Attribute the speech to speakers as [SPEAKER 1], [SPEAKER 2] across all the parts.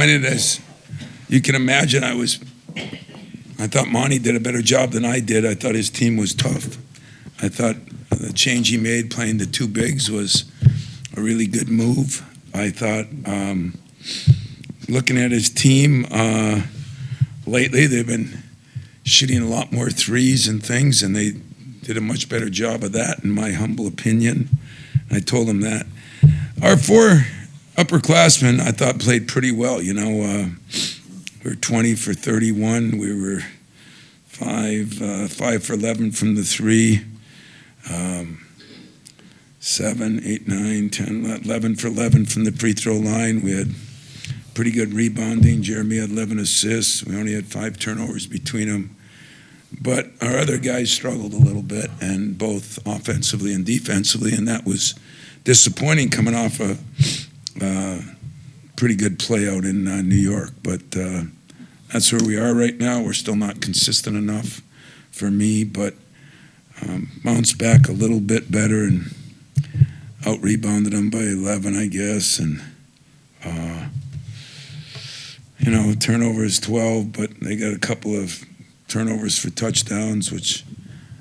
[SPEAKER 1] As you can imagine, I thought Monty did a better job than I did. I thought his team was tough. I thought the change he made playing the two bigs was a really good move. I thought looking at his team lately, they've been shooting a lot more threes and things, and they did a much better job of that, in my humble opinion. I told him that. Our four upperclassmen, I thought, played pretty well. You know, we were 20 for 31. We were 5 for 11 from the three. 7, 8, 9, 10, 11 for 11 from the free throw line. We had pretty good rebounding. Jeremy had 11 assists. We only had 5 turnovers between them. But our other guys struggled a little bit, and both offensively and defensively, and that was disappointing coming off a pretty good play out in New York. But that's where we are right now. We're still not consistent enough for me, but bounced back a little bit better and out-rebounded them by 11, I guess. And, you know, turnover is 12, but they got a couple of turnovers for touchdowns, which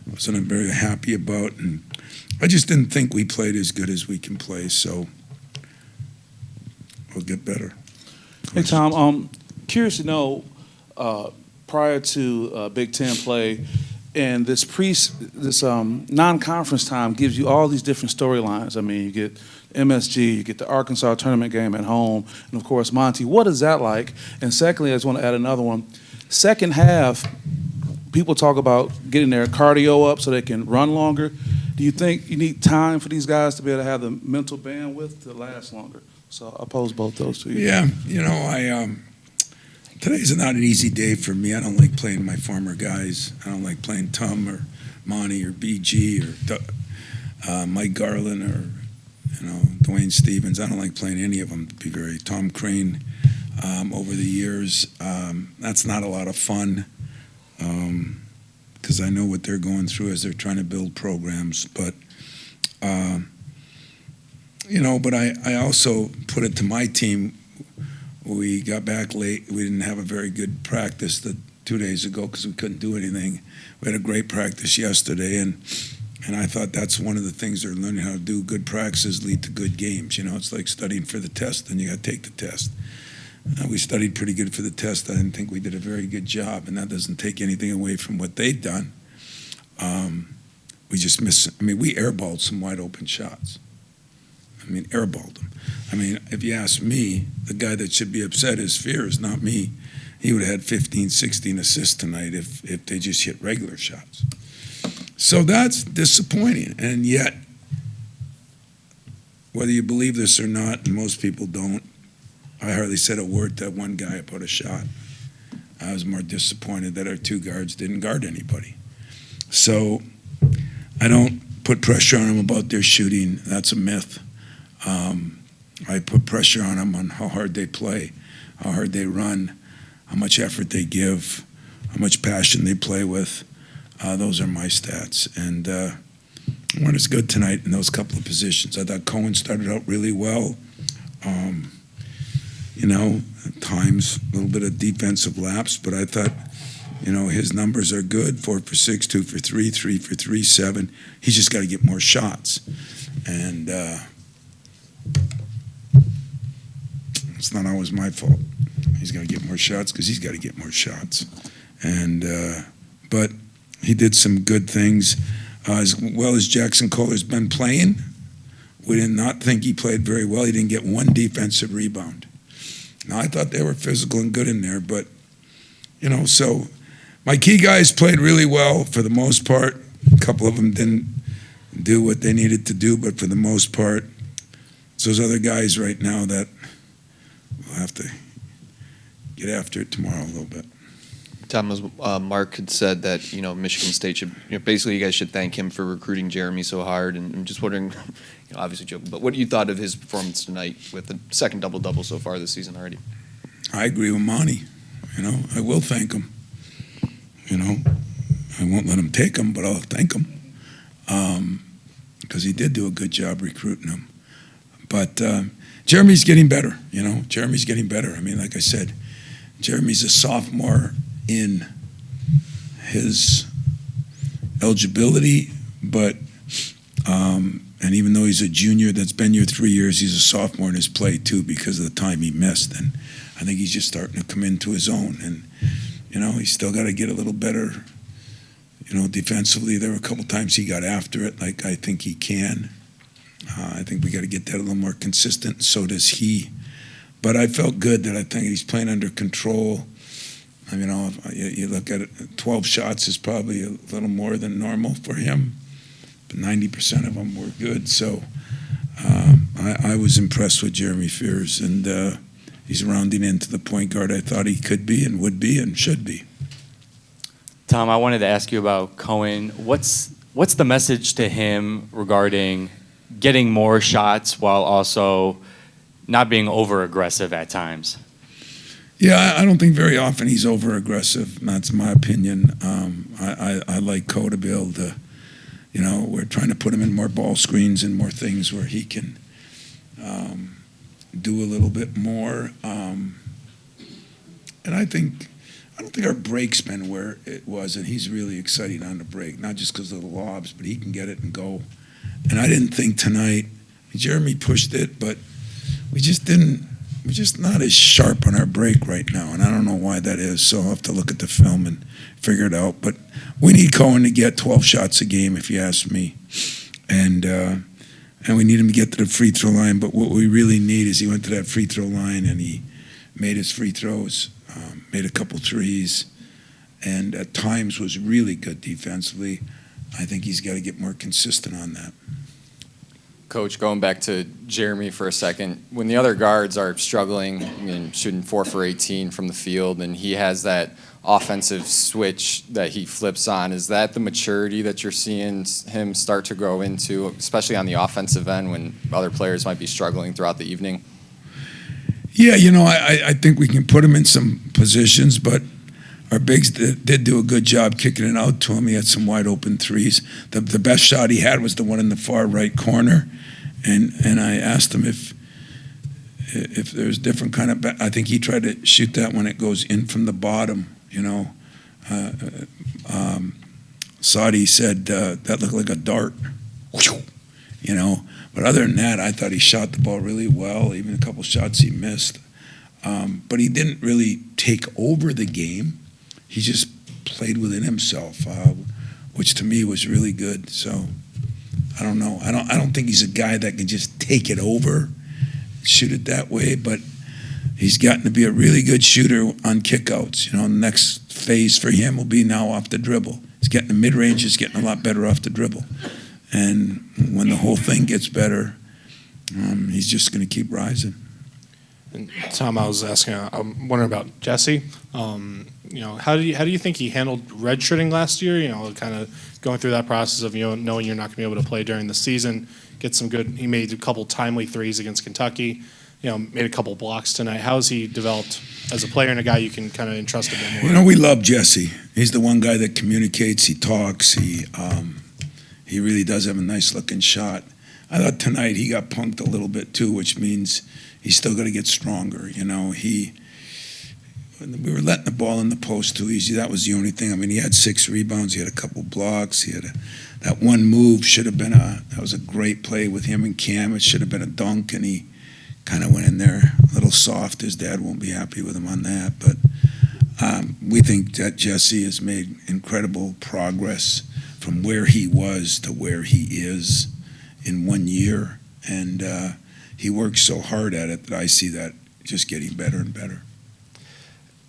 [SPEAKER 1] I wasn't very happy about. And I just didn't think we played as good as we can play, so we'll get better.
[SPEAKER 2] Hey, Tom, curious to know, prior to Big Ten play, and this non-conference time gives you all these different storylines. I mean, you get MSG, you get the Arkansas tournament game at home, and of course Monty. What is that like? And secondly, I just want to add another one. Second half, people talk about getting their cardio up so they can run longer. Do you think you need time for these guys to be able to have the mental bandwidth to last longer? So I'll pose both those to you.
[SPEAKER 1] Yeah, you know, today's not an easy day for me. I don't like playing my former guys. I don't like playing Tom or Monty or BG or Mike Garland or, you know, Dwayne Stevens. I don't like playing any of them, to be very Tom Crane over the years. That's not a lot of fun because I know what they're going through as they're trying to build programs. But, you know, but I also put it to my team. We got back late. We didn't have a very good practice 2 days ago because we couldn't do anything. We had a great practice yesterday, and I thought that's one of the things they're learning how to do. Good practices lead to good games. You know, it's like studying for the test, and you got to take the test. We studied pretty good for the test. I didn't think we did a very good job, and that doesn't take anything away from what they've done. We just missed. I mean, we airballed some wide open shots. I mean, airballed them. I mean, if you ask me, the guy that should be upset is Fears, not me. He would have had 15, 16 assists tonight if they just hit regular shots. So that's disappointing. And yet, whether you believe this or not, and most people don't, I hardly said a word to that one guy about a shot. I was more disappointed that our two guards didn't guard anybody. So I don't put pressure on them about their shooting. That's a myth. I put pressure on them on how hard they play, how hard they run, how much effort they give, how much passion they play with. Those are my stats. And weren't as good tonight in those couple of positions. I thought Cohen started out really well. You know, at times a little bit of defensive lapse, but I thought, you know, his numbers are good. 4 for 6, 2 for 3, 3 for 3, 7. He's just got to get more shots. And it's not always my fault. He's got to get more shots because he's got to get more shots. And but he did some good things. As well as Jackson Kohler's been playing, we did not think he played very well. He didn't get one defensive rebound. Now, I thought they were physical and good in there, but, you know, so my key guys played really well for the most part. A couple of them didn't do what they needed to do, but for the most part, it's those other guys right now that we'll have to get after it tomorrow a little bit.
[SPEAKER 3] Tom, as Mark had said that, you know, Michigan State should, you know, basically you guys should thank him for recruiting Jeremy so hard. And I'm just wondering, you know, obviously joking, but what you thought of his performance tonight with the second double-double so far this season already?
[SPEAKER 1] I agree with Monty. You know, I will thank him. You know, I won't let him take him, but I'll thank him because he did do a good job recruiting him. But Jeremy's getting better, you know. Jeremy's getting better. I mean, like I said, Jeremy's a sophomore in his eligibility, but and even though he's a junior that's been here 3 years, he's a sophomore in his play too because of the time he missed. And I think he's just starting to come into his own. And you know, he's still got to get a little better. You know, defensively, there were a couple times he got after it, like I think he can. I think we got to get that a little more consistent. So does he. But I felt good that I think he's playing under control. I mean, you look at it, 12 shots is probably a little more than normal for him, but 90% of them were good. So I was impressed with Jeremy Fears, and he's rounding into the point guard I thought he could be and would be and should be.
[SPEAKER 4] Tom, I wanted to ask you about Cohen. What's the message to him regarding getting more shots while also not being over-aggressive at times?
[SPEAKER 1] Yeah, I don't think very often he's over-aggressive. That's my opinion. I like Ko to be able to, you know, we're trying to put him in more ball screens and more things where he can do a little bit more. And I don't think our break's been where it was, and he's really exciting on the break, not just because of the lobs, but he can get it and go. And I didn't think tonight, Jeremy pushed it, but we're just not as sharp on our break right now, and I don't know why that is, so I'll have to look at the film and figure it out. But we need Cohen to get 12 shots a game, if you ask me, and we need him to get to the free throw line. But what we really need is he went to that free throw line and he made his free throws, made a couple threes, and at times was really good defensively. I think he's got to get more consistent on that.
[SPEAKER 5] Coach, going back to Jeremy for a second, when the other guards are struggling and shooting 4 for 18 from the field, and he has that offensive switch that he flips on, is that the maturity that you're seeing him start to grow into, especially on the offensive end when other players might be struggling throughout the evening?
[SPEAKER 1] Yeah, you know, I think we can put him in some positions, but our bigs did do a good job kicking it out to him. He had some wide open threes. The best shot he had was the one in the far right corner, and I asked him if there's different kind of. I think he tried to shoot that when it goes in from the bottom. You know, Saudi said that looked like a dart. You know, but other than that, I thought he shot the ball really well. Even a couple shots he missed, but he didn't really take over the game. He just played within himself, which to me was really good. So I don't know. I don't think he's a guy that can just take it over, shoot it that way. But he's gotten to be a really good shooter on kickouts. You know, the next phase for him will be now off the dribble. He's getting the mid range. He's getting a lot better off the dribble. And when the whole thing gets better, he's just going to keep rising.
[SPEAKER 6] And Tom, I was asking, I'm wondering about Jesse. You know, how do you think he handled redshirting last year? You know, kind of going through that process of, you know, knowing you're not going to be able to play during the season. Get some good. He made a couple timely threes against Kentucky. You know, made a couple blocks tonight. How has he developed as a player and a guy you can kind of entrust a bit more?
[SPEAKER 1] You know, we love Jesse. He's the one guy that communicates. He talks. He really does have a nice looking shot. I thought tonight he got punked a little bit too, which means he's still got to get stronger. You know, we were letting the ball in the post too easy. That was the only thing. I mean, he had 6 rebounds. He had a couple blocks. He had that one move should have been that was a great play with him and Cam. It should have been a dunk, and he kind of went in there a little soft. His dad won't be happy with him on that. But we think that Jesse has made incredible progress from where he was to where he is in 1 year. And he works so hard at it that I see that just getting better and better.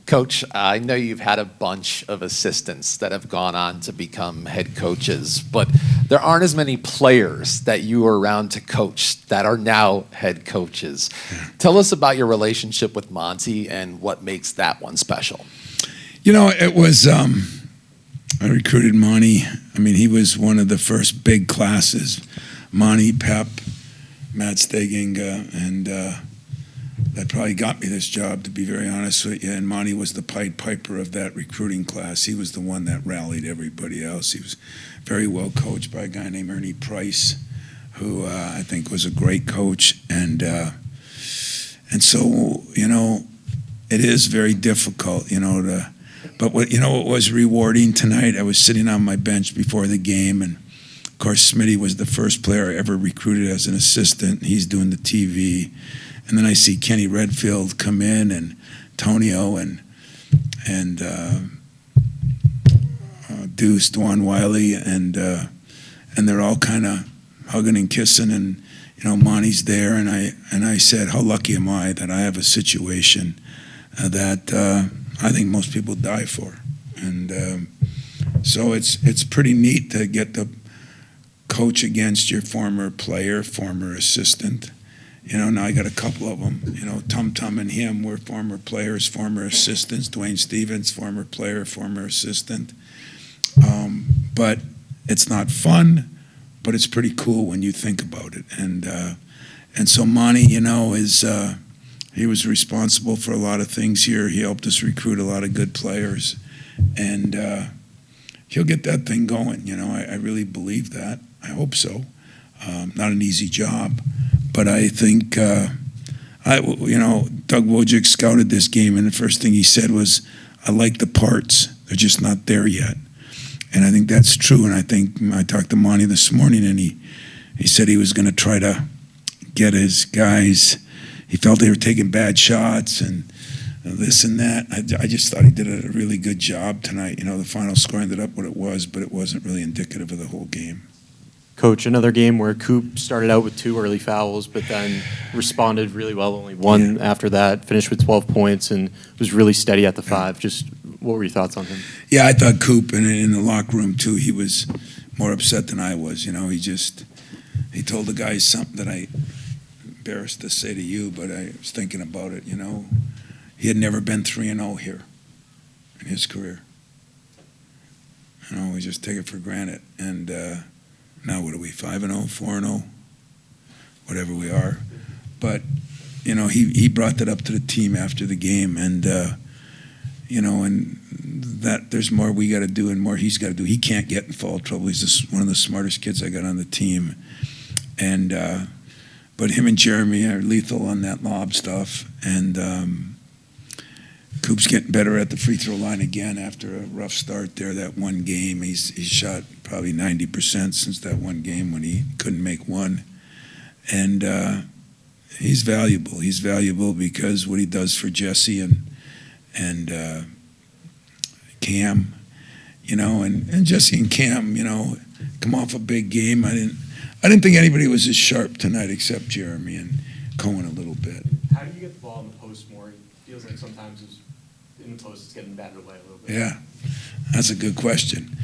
[SPEAKER 7] Coach, I know you've had a bunch of assistants that have gone on to become head coaches, but there aren't as many players that you were around to coach that are now head coaches. Yeah. Tell us about your relationship with Monty and what makes that one special.
[SPEAKER 1] You know, it was, I recruited Monty. I mean, he was one of the first big classes. Monty, Pep, Matt Steginga, and that probably got me this job, to be very honest with you. And Monty was the Pied Piper of that recruiting class. He was the one that rallied everybody else. He was very well coached by a guy named Ernie Price. who I think was a great coach, and so it is very difficult, to. But what was rewarding tonight? I was sitting on my bench before the game, and of course Smitty was the first player I ever recruited as an assistant. He's doing the TV, and then I see Kenny Redfield come in, and Tonio, and Deuce, Dwan Wiley, and they're all kind of hugging and kissing, and Monty's there, and I said, how lucky am I that I have a situation that I think most people die for, and so it's pretty neat to get to coach against your former player, former assistant. Now I got a couple of them. Tum Tum and him were former players, former assistants. Dwayne Stevens, former player, former assistant. But it's not fun, but it's pretty cool when you think about it. And so Monty, is he was responsible for a lot of things here. He helped us recruit a lot of good players, and he'll get that thing going. I really believe that. I hope so. Not an easy job, but I think Doug Wojcik scouted this game, and the first thing he said was, "I like the parts. They're just not there yet." And I think that's true. And I think I talked to Monty this morning, and he said he was going to try to get his guys. He felt they were taking bad shots and this and that. I just thought he did a really good job tonight. The final score ended up what it was, but it wasn't really indicative of the whole game.
[SPEAKER 8] Coach, another game where Coop started out with 2 early fouls, but then responded really well, only 1 after that, finished with 12 points, and was really steady at the 5. Just what were your thoughts on him?
[SPEAKER 1] Yeah, I thought Coop, and in the locker room too, he was more upset than I was. He told the guys something that I embarrassed to say to you, but I was thinking about it. He had never been 3-0 here in his career. We just take it for granted, and now what are we, 5-0, 4-0, whatever we are. But he brought that up to the team after the game, and and that there's more we got to do and more he's got to do. He can't get in foul trouble. He's one of the smartest kids I got on the team, and but him and Jeremy are lethal on that lob stuff, and Coop's getting better at the free throw line again after a rough start there. That one game, he's shot probably 90% since that one game when he couldn't make one, and he's valuable. He's valuable because what he does for Jesse and Cam, and Jesse and Cam, come off a big game. I didn't think anybody was as sharp tonight except Jeremy and Cohen a little bit.
[SPEAKER 8] How do you get the ball in the post more? It feels like sometimes in the post it's getting battered away a little bit.
[SPEAKER 1] Yeah, that's a good question.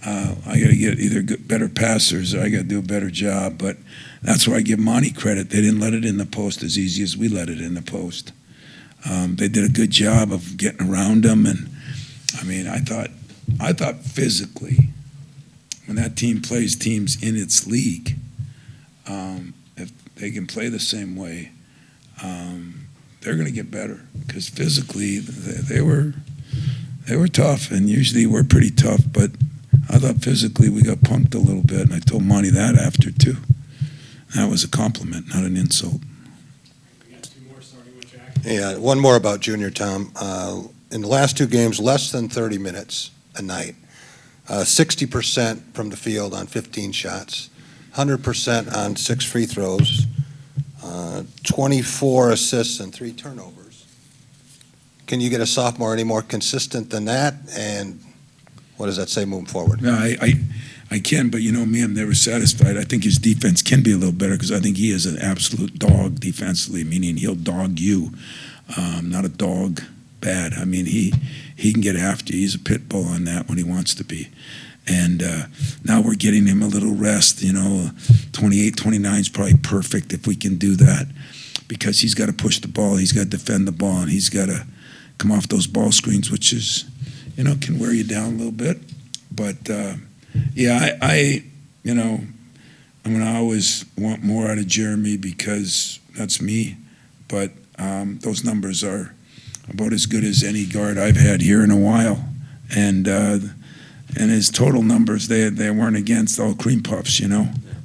[SPEAKER 1] I got to get either better passers or I got to do a better job, but that's where I give Monty credit. They didn't let it in the post as easy as we let it in the post. They did a good job of getting around them, and I thought physically, when that team plays teams in its league, if they can play the same way, they're going to get better because physically they were tough, and usually we're pretty tough, but I thought physically we got punked a little bit, and I told Monty that after too. That was a compliment, not an insult.
[SPEAKER 9] Yeah, one more about Junior Tom. In the last 2 games, less than 30 minutes a night. 60% from the field on 15 shots, 100% on 6 free throws, 24 assists and 3 turnovers. Can you get a sophomore any more consistent than that? And what does that say moving forward?
[SPEAKER 1] No, I can, but me, I'm never satisfied. I think his defense can be a little better because I think he is an absolute dog defensively, meaning he'll dog you, not a dog bad. He can get after you. He's a pit bull on that when he wants to be. And now we're getting him a little rest. 28, 29 is probably perfect if we can do that because he's got to push the ball. He's got to defend the ball, and he's got to come off those ball screens, which is, can wear you down a little bit. But, I'm going to always want more out of Jeremy because that's me. But those numbers are about as good as any guard I've had here in a while. And his total numbers, they weren't against all cream puffs,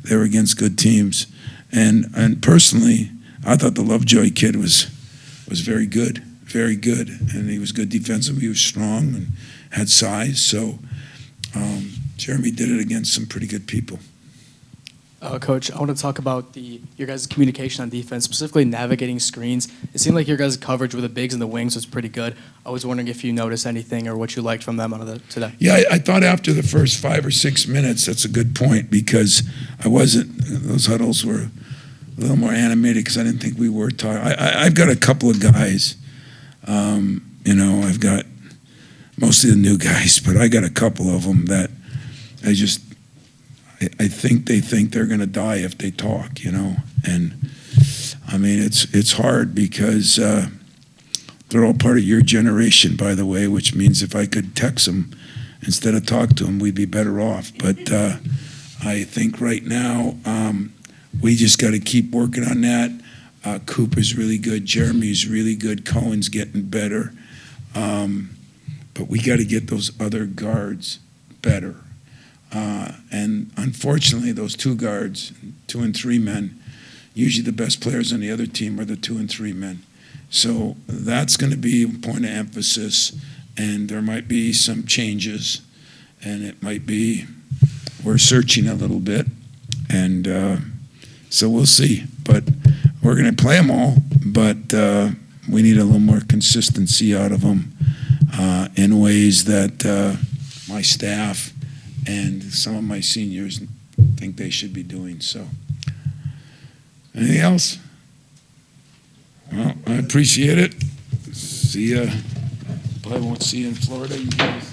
[SPEAKER 1] they were against good teams. And personally, I thought the Lovejoy kid was very good, and he was good defensively. He was strong and had size. So Jeremy did it against some pretty good people.
[SPEAKER 10] Coach, I want to talk about your guys' communication on defense, specifically navigating screens. It seemed like your guys' coverage with the bigs and the wings was pretty good. I was wondering if you noticed anything or what you liked from them today.
[SPEAKER 1] Yeah, I thought after the first 5 or 6 minutes, that's a good point, because those huddles were a little more animated because I didn't think we were talking. I've got a couple of guys, I've got mostly the new guys, but I got a couple of them that I think they think they're going to die if they talk, and I mean, it's hard because they're all part of your generation, by the way, which means if I could text them instead of talk to them, we'd be better off. But I think right now we just got to keep working on that. Cooper's really good. Jeremy's really good. Cohen's getting better. But we got to get those other guards better. And unfortunately, those 2 guards, 2 and 3 men, usually the best players on the other team are the 2 and 3 men. So that's going to be a point of emphasis, and there might be some changes, and it might be we're searching a little bit, and so we'll see. But we're going to play them all, but we need a little more consistency out of them in ways that my staff and some of my seniors think they should be doing. So, anything else? Well, I appreciate it. See ya. Probably won't see you in Florida. You guys.